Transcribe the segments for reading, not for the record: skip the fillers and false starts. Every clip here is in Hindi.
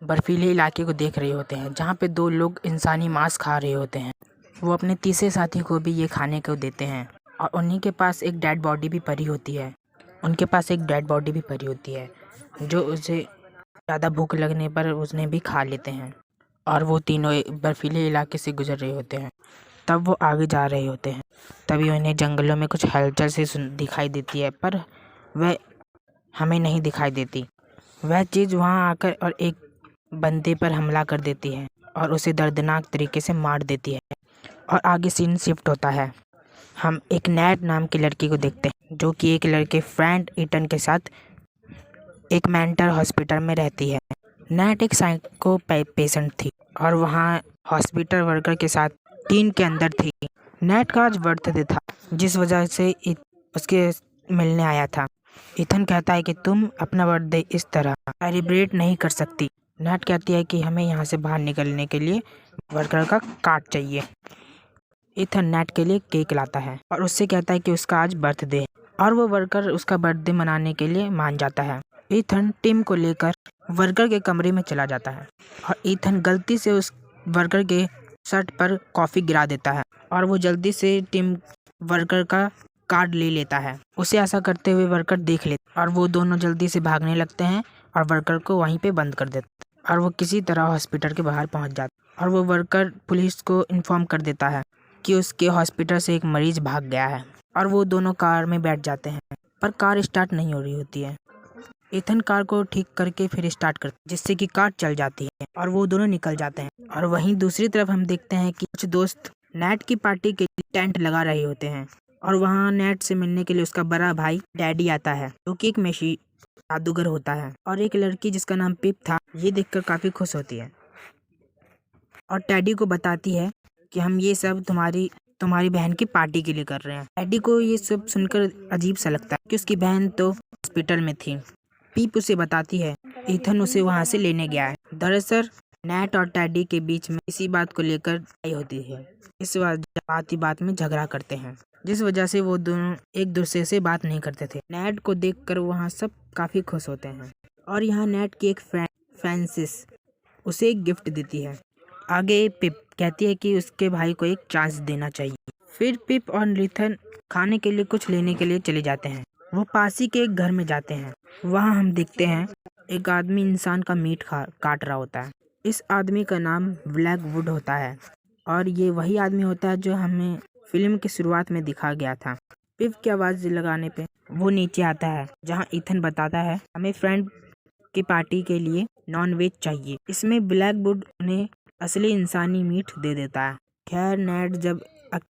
बर्फीले इलाके को देख रहे होते हैं जहाँ पे दो लोग इंसानी मांस खा रहे होते हैं। वो अपने तीसरे साथी को भी ये खाने को देते हैं और उन्हीं के पास एक डेड बॉडी भी पड़ी होती है। उनके पास एक डेड बॉडी भी पड़ी होती है जो उसे ज़्यादा भूख लगने पर उसने भी खा लेते हैं। और वो तीनों बर्फीले इलाके से गुजर रहे होते हैं। तब वो आगे जा रहे होते हैं, तभी उन्हें जंगलों में कुछ हलचल सी दिखाई देती है, पर वह हमें नहीं दिखाई देती। वह चीज़ वहाँ आकर और एक बंदे पर हमला कर देती है और उसे दर्दनाक तरीके से मार देती है। और आगे सीन शिफ्ट होता है। हम एक नैट नाम की लड़की को देखते हैं जो कि एक लड़के फ्रेंड ईटन के साथ एक मेंटल हॉस्पिटल में रहती है। नैट एक साइको पेशेंट थी और वहाँ हॉस्पिटल वर्कर के साथ टीन के अंदर थी। नैट का आज बर्थडे था जिस वजह से उसके मिलने आया था। ईथन कहता है कि तुम अपना बर्थडे इस तरह सेलिब्रेट नहीं कर सकती। नैट कहती है कि हमें यहाँ से बाहर निकलने के लिए वर्कर का कार्ड चाहिए। ईथन नैट के लिए केक लाता है और उससे कहता है कि उसका आज बर्थडे है और वो वर्कर उसका बर्थडे मनाने के लिए मान जाता है। ईथन टिम को लेकर वर्कर के कमरे में चला जाता है और ईथन गलती से उस वर्कर के शर्ट पर कॉफ़ी गिरा देता है और वो जल्दी से टिम वर्कर का कार्ड ले लेता है। उसे ऐसा करते हुए वर्कर देख लेता और वो दोनों जल्दी से भागने लगते हैं और वर्कर को वहीं पे बंद कर देते हैं और वो किसी तरह हॉस्पिटल के बाहर पहुंच जाता है। और वो वर्कर पुलिस को इन्फॉर्म कर देता है कि उसके हॉस्पिटल से एक मरीज भाग गया है और वो दोनों कार में बैठ जाते हैं, पर कार स्टार्ट नहीं हो रही होती है। ईथन कार को ठीक करके फिर स्टार्ट करता है जिससे कि कार चल जाती है और वो दोनों निकल जाते हैं। और वहीं दूसरी तरफ हम देखते हैं कि कुछ दोस्त नैट की पार्टी के लिए टेंट लगा रहे होते हैं और वहाँ नैट से मिलने के लिए उसका बड़ा भाई डैडी आता है जो कि एक मेशी जादूगर होता है। और एक लड़की जिसका नाम पिप था ये देखकर काफ़ी खुश होती है और टैडी को बताती है कि हम ये सब तुम्हारी बहन की पार्टी के लिए कर रहे हैं। टैडी को ये सब सुनकर अजीब सा लगता है कि उसकी बहन तो हॉस्पिटल में थी। पीप उसे बताती है ईथन उसे वहाँ से लेने गया है। दरअसल नैट और टैडी के बीच में इसी बात को लेकर लड़ाई होती है। इस बात में झगड़ा करते हैं जिस वजह से वो दोनों एक दूसरे से बात नहीं करते थे। नैट को देखकर वहाँ सब काफ़ी खुश होते हैं और यहाँ नैट की एक फ्रेंड फ्रांसिस उसे एक गिफ्ट देती है। आगे पिप कहती है कि उसके भाई को एक चांस देना चाहिए। फिर पिप और ईथन खाने के लिए कुछ लेने के लिए चले जाते हैं। वो पास ही के एक घर में जाते हैं। वहाँ हम देखते हैं एक आदमी इंसान का मीट काट रहा होता है। इस आदमी का नाम ब्लैकवुड होता है और ये वही आदमी होता है जो हमें फिल्म की शुरुआत में दिखा गया था। पिप की आवाज़ लगाने पे वो नीचे आता है जहाँ ईथन बताता है हमें फ्रेंड की पार्टी के लिए नॉन वेज चाहिए। इसमें ब्लैकवुड उन्हें असली इंसानी मीट दे देता है। खैर नैट जब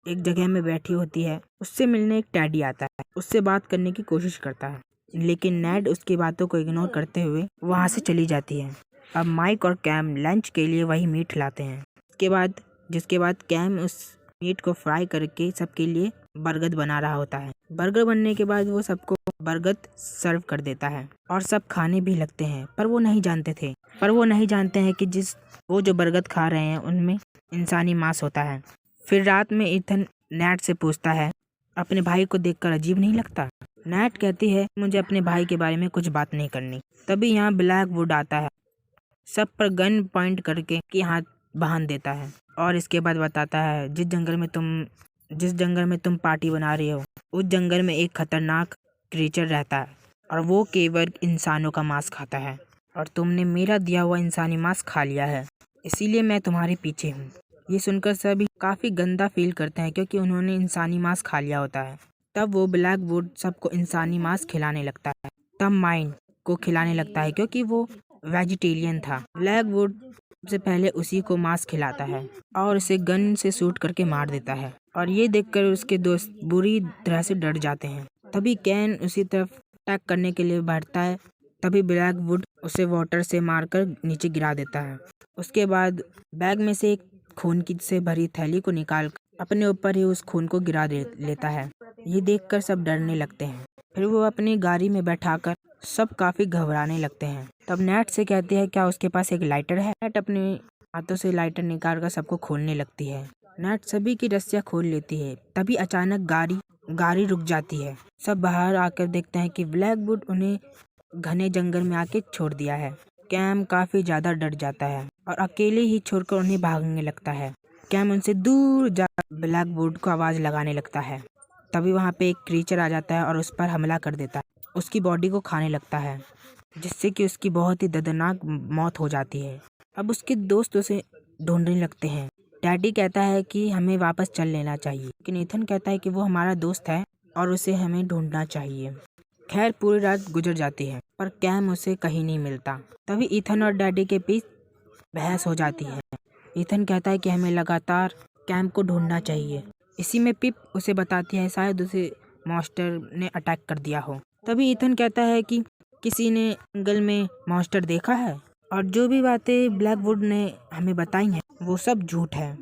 एक जगह में बैठी होती है उससे मिलने एक टैडी आता है। उससे बात करने की कोशिश करता है लेकिन नैट उसकी बातों को इग्नोर करते हुए वहाँ से चली जाती है। अब माइक और कैम लंच के लिए वही मीट लाते हैं जिसके बाद कैम उस मीट को फ्राई करके सबके लिए बर्गर बना रहा होता है। बर्गर बनने के बाद वो सबको बर्गर सर्व कर देता है और सब खाने भी लगते हैं, पर वो नहीं जानते हैं कि वो जो बर्गर खा रहे हैं उनमें इंसानी मांस होता है। फिर रात में ईथन नैट से पूछता है अपने भाई को देखकर अजीब नहीं लगता। नैट कहती है मुझे अपने भाई के बारे में कुछ बात नहीं करनी। तभी यहाँ ब्लैकवुड आता है, सब पर गन पॉइंट करके कि हाथ बांध देता है और इसके बाद बताता है जिस जंगल में तुम पार्टी बना रही हो उस जंगल में एक खतरनाक क्रीचर रहता है और वो केवल इंसानों का मांस खाता है और तुमने मेरा दिया हुआ इंसानी मांस खा लिया है, इसीलिए मैं तुम्हारे पीछे हूँ। ये सुनकर सभी काफ़ी गंदा फील करते हैं क्योंकि उन्होंने इंसानी मांस खा लिया होता है। तब वो ब्लैकवुड सबको इंसानी मांस खिलाने लगता है। तब माइन को खिलाने लगता है क्योंकि वो वेजिटेरियन था। ब्लैकवुड सबसे पहले उसी को मांस खिलाता है और उसे गन से शूट करके मार देता है और ये देखकर उसके दोस्त बुरी तरह से डर जाते हैं। तभी कैन उसी तरफ अटैक करने के लिए बढ़ता है। तभी ब्लैकवुड उसे वाटर से मारकर नीचे गिरा देता है। उसके बाद बैग में से एक खून से भरी थैली को निकाल अपने ऊपर ही उस खून को गिरा लेता है। ये देखकर सब डरने लगते हैं। फिर वो अपनी गाड़ी में बैठाकर सब काफ़ी घबराने लगते हैं। तब नैट से कहती है क्या उसके पास एक लाइटर है। नैट अपने हाथों से लाइटर निकाल कर सबको खोलने लगती है। नैट सभी की रस्सियाँ खोल लेती है। तभी अचानक गाड़ी रुक जाती है। सब बाहर आकर देखते हैं कि ब्लैकवुड उन्हें घने जंगल में आके छोड़ दिया है। कैम काफी ज्यादा डर जाता है और अकेले ही छोड़कर उन्हें भागने लगता है। कैम उनसे दूर जा ब्लैक बोर्ड को आवाज लगाने लगता है। तभी वहाँ पे एक क्रीचर आ जाता है और उस पर हमला कर देता है। उसकी बॉडी को खाने लगता है, जिससे कि उसकी बहुत ही दर्दनाक मौत हो जाती है। अब उसके दोस्त उसे ढूंढने लगते हैं। डैडी कहता है कि हमें वापस चल लेना चाहिए, लेकिन ईथन कहता है कि वो हमारा दोस्त है और उसे हमें ढूंढना चाहिए। खैर पूरी रात गुजर जाती है पर कैम उसे कहीं नहीं मिलता। तभी ईथन और डैडी के बीच बहस हो जाती है। ईथन कहता है कि हमें लगातार कैम को ढूंढना चाहिए। इसी में पिप उसे बताती है शायद उसे मॉन्स्टर ने अटैक कर दिया हो। तभी ईथन कहता है कि किसी ने जंगल में मॉन्स्टर देखा है और जो भी बातें ब्लैकवुड ने हमें बताई हैं वो सब झूठ है।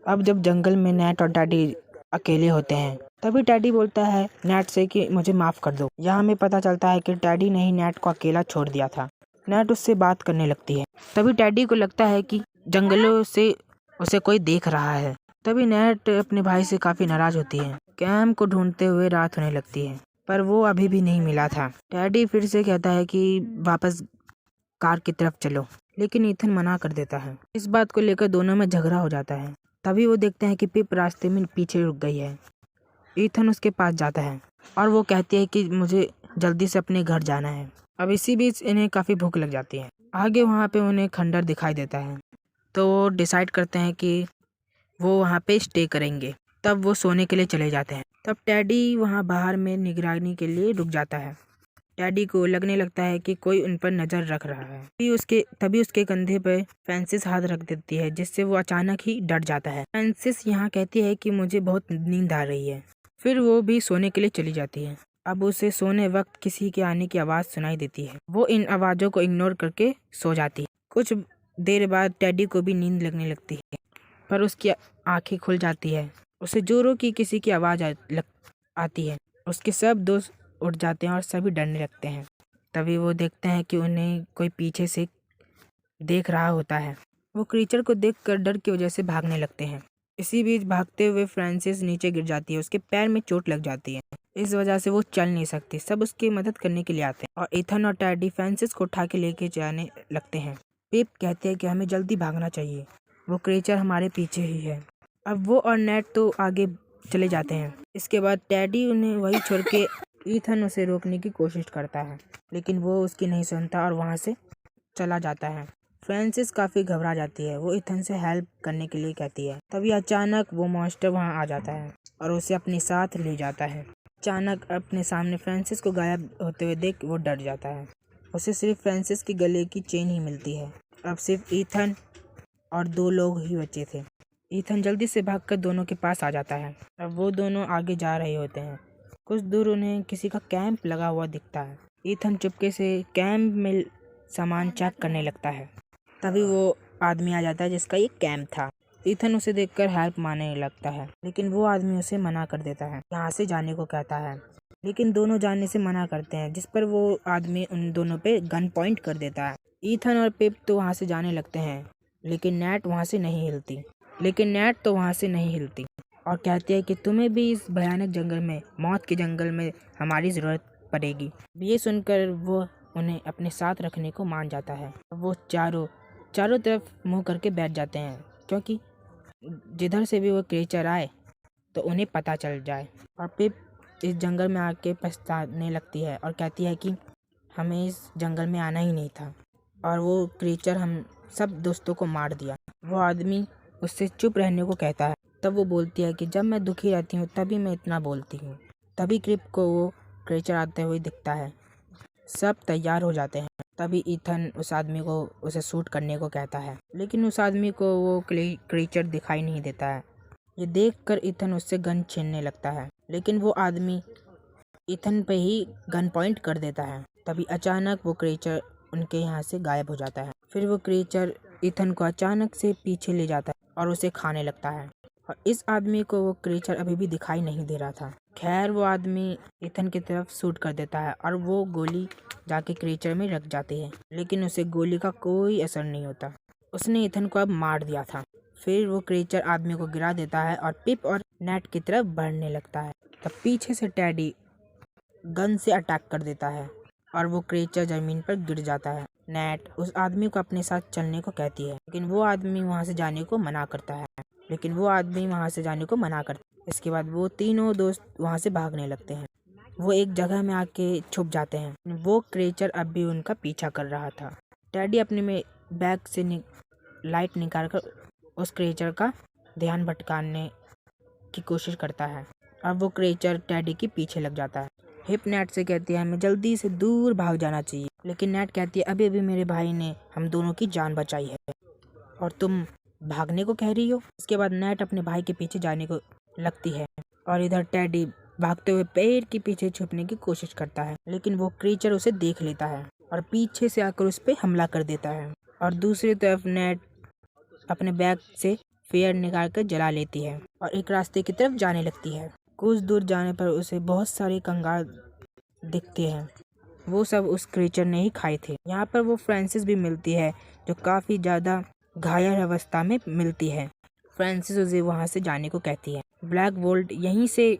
अब जब जंगल में नेट और डैडी अकेले होते हैं तभी डैडी बोलता है नेट से कि मुझे माफ कर दो। यहाँ हमें पता चलता है कि डैडी ने ही नेट को अकेला छोड़ दिया था। नेट उससे बात करने लगती है। तभी डैडी को लगता है कि जंगलों से उसे कोई देख रहा है। तभी नेट अपने भाई से काफी नाराज होती है। कैम को ढूंढते हुए रात होने लगती है पर वो अभी भी नहीं मिला था। डैडी फिर से कहता है कि वापस कार की तरफ चलो, लेकिन ईथन मना कर देता है। इस बात को लेकर दोनों में झगड़ा हो जाता है। तभी वो देखते हैं कि पिप रास्ते में पीछे रुक गई है। ईथन उसके पास जाता है और वो कहती है कि मुझे जल्दी से अपने घर जाना है। अब इसी बीच इन्हें काफी भूख लग जाती है। आगे वहाँ पे उन्हें खंडर दिखाई देता है तो वो डिसाइड करते हैं कि वो वहाँ पे स्टे करेंगे। तब वो सोने के लिए चले जाते हैं। तब डैडी वहाँ बाहर में निगरानी के लिए रुक जाता है। डैडी को लगने लगता है कि कोई उन पर नजर रख रहा है। तभी उसके कंधे पर फ्रांसिस हाथ रख देती है, जिससे वो अचानक ही डर जाता है। फ्रांसिस यहाँ कहती है कि मुझे बहुत नींद आ रही है। फिर वो भी सोने के लिए चली जाती है। अब उसे सोने वक्त किसी के आने की आवाज़ सुनाई देती है। वो इन आवाज़ों को इग्नोर करके सो जाती है। कुछ देर बाद डैडी को भी नींद लगने लगती है पर उसकी आंखें खुल जाती है। उसे जोरों की किसी की आवाज़ आती है। उसके सब दोस्त उठ जाते हैं और सभी डरने लगते हैं। तभी वो देखते हैं कि उन्हें कोई पीछे से देख रहा होता है। वो क्रीचर को देखकर डर की वजह से भागने लगते हैं। इसी बीच भागते हुए फ्रांसिस नीचे गिर जाती है। उसके पैर में चोट लग जाती है। इस वजह से वो चल नहीं सकती। सब उसकी मदद करने के लिए आते हैं और ईथन और टैडी फ्रांसिस को उठा के लेके जाने लगते हैं। पिप कहते हैं कि हमें जल्दी भागना चाहिए, वो क्रीचर हमारे पीछे ही है। अब वो और नेट तो आगे चले जाते हैं। इसके बाद टैडी उन्हें वही छोड़ के ईथन उसे रोकने की कोशिश करता है, लेकिन वो उसकी नहीं सुनता और वहाँ से चला जाता है। फ्रांसिस काफ़ी घबरा जाती है। वो ईथन से हेल्प करने के लिए कहती है। तभी अचानक वो मॉन्स्टर वहाँ आ जाता है और उसे अपने साथ ले जाता है। अचानक अपने सामने फ्रांसिस को गायब होते हुए देख वो डर जाता है। उसे सिर्फ फ्रांसिस की गले की चेन ही मिलती है। अब सिर्फ ईथन और 2 लोग ही बचे थे। ईथन जल्दी से भागकर दोनों के पास आ जाता है। अब वो दोनों आगे जा रहे होते हैं। कुछ दूर उन्हें किसी का कैंप लगा हुआ दिखता है। ईथन चुपके से कैंप में सामान चेक करने लगता है। तभी वो आदमी आ जाता है जिसका ये कैंप था। ईथन उसे देखकर हेल्प मांगने लगता है, लेकिन वो आदमी उसे मना कर देता है। यहाँ से जाने को कहता है, लेकिन दोनों जाने से मना करते हैं, जिस पर वो आदमी उन दोनों पे गन पॉइंट कर देता है। ईथन और पिप तो वहाँ से जाने लगते हैं, लेकिन नेट वहाँ से नहीं हिलती और कहती है कि तुम्हें भी इस भयानक जंगल में, मौत के जंगल में हमारी ज़रूरत पड़ेगी। ये सुनकर वो उन्हें अपने साथ रखने को मान जाता है। वो चारों तरफ मुंह करके बैठ जाते हैं, क्योंकि जिधर से भी वो क्रीचर आए तो उन्हें पता चल जाए। और पिप इस जंगल में आके पछताने लगती है और कहती है कि हमें इस जंगल में आना ही नहीं था और वो क्रीचर हम सब दोस्तों को मार दिया। वो आदमी उससे चुप रहने को कहता है। तब वो बोलती है कि जब मैं दुखी रहती हूँ तभी मैं इतना बोलती हूँ। तभी क्रिप को वो क्रीचर आते हुए दिखता है। सब तैयार हो जाते हैं। तभी ईथन उस आदमी को उसे शूट करने को कहता है, लेकिन उस आदमी को वो क्रीचर दिखाई नहीं देता है। ये देखकर ईथन उससे गन छीनने लगता है, लेकिन वो आदमी ईथन पे ही गन पॉइंट कर देता है। तभी अचानक वो क्रीचर उनके यहाँ से गायब हो जाता है। फिर वो क्रीचर ईथन को अचानक से पीछे ले जाता है और उसे खाने लगता है। और इस आदमी को वो क्रीचर अभी भी दिखाई नहीं दे रहा था। खैर वो आदमी ईथन की तरफ शूट कर देता है और वो गोली जाके क्रीचर में रख जाती है, लेकिन उसे गोली का कोई असर नहीं होता। उसने ईथन को अब मार दिया था। फिर वो क्रीचर आदमी को गिरा देता है और पिप और नेट की तरफ बढ़ने लगता है। तब पीछे से टैडी गन से अटैक कर देता है और वो क्रीचर जमीन पर गिर जाता है। नेट उस आदमी को अपने साथ चलने को कहती है, लेकिन वो आदमी वहाँ से जाने को मना करता है। इसके बाद वो तीनों दोस्त वहाँ से भागने लगते हैं। वो एक जगह में आके छुप जाते हैं। वो क्रिएचर अब भी उनका पीछा कर रहा था। टेडी अपने में बैग से लाइट निकालकर उस क्रिएचर का ध्यान भटकाने की कोशिश करता है और वो क्रिएचर टेडी के पीछे लग जाता है। हिप नेट से कहती है हमें जल्दी से दूर भाग जाना चाहिए, लेकिन नेट कहती है अभी अभी मेरे भाई ने हम दोनों की जान बचाई है और तुम भागने को कह रही हो। इसके बाद नेट अपने भाई के पीछे जाने को लगती है और इधर टेडी भागते हुए पेड़ के पीछे छुपने की कोशिश करता है, लेकिन वो क्रिएचर उसे देख लेता है और पीछे से आकर उस पर हमला कर देता है। और दूसरी तरफ नेट अपने बैग से फेयर निकाल कर जला लेती है और एक रास्ते की तरफ जाने लगती है। कुछ दूर जाने पर उसे बहुत सारे कंगाल दिखते हैं। वो सब उस क्रिएचर ने ही खाए थे। यहाँ पर वो फ्रांसिस भी मिलती है जो काफ़ी ज़्यादा घायल अवस्था में मिलती है। फ्रांसिस उसे वहाँ से जाने को कहती है। ब्लैक वोल्ट यहीं से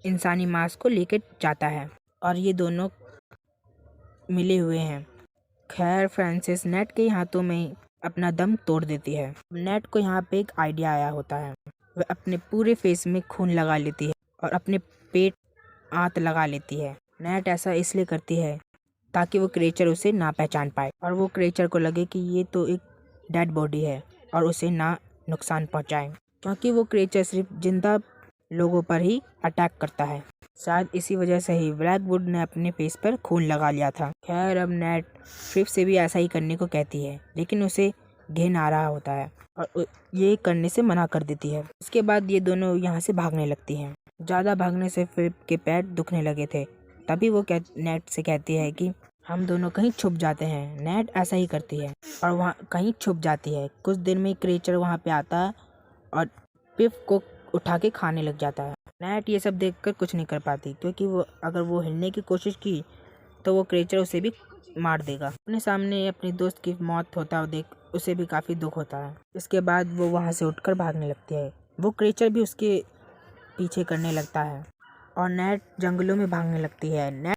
इंसानी मांस को लेकर जाता है और ये दोनों मिले हुए हैं। खैर फ्रांसिस नेट के हाथों में अपना दम तोड़ देती है। नेट को यहाँ पे एक आइडिया आया होता है। वह अपने पूरे फेस में खून लगा लेती है और अपने पेट आंत लगा लेती है। नेट ऐसा इसलिए करती है ताकि वो क्रिएचर उसे ना पहचान पाए और वो क्रिएचर को लगे कि ये तो एक डेड बॉडी है और उसे ना नुकसान पहुंचाए, क्योंकि वो क्रिएचर सिर्फ जिंदा लोगों पर ही अटैक करता है। शायद इसी वजह से ही ब्लैकवुड ने अपने फेस पर खून लगा लिया था। खैर अब नेट फिर से भी ऐसा ही करने को कहती है, लेकिन उसे घिन आ रहा होता है और ये करने से मना कर देती है। इसके बाद ये दोनों यहाँ से भागने लगती हैं। ज़्यादा भागने से फिलिप के पैर दुखने लगे थे। तभी वो नेट से कहती है कि हम दोनों कहीं छुप जाते हैं। नेट ऐसा ही करती है और वहाँ कहीं छुप जाती है। कुछ देर में क्रिएचर वहाँ पे आता है और पिफ को उठा के खाने लग जाता है। नेट ये सब देखकर कुछ नहीं कर पाती, क्योंकि वो अगर वो हिलने की कोशिश की तो वो क्रिएचर उसे भी मार देगा। अपने सामने अपनी दोस्त की मौत होता हुआ देख उसे भी काफ़ी दुख होता है। इसके बाद वो वहाँ से उठकर भागने लगती है। वो क्रिएचर भी उसके पीछे करने लगता है और नेट जंगलों में भागने लगती है। नेट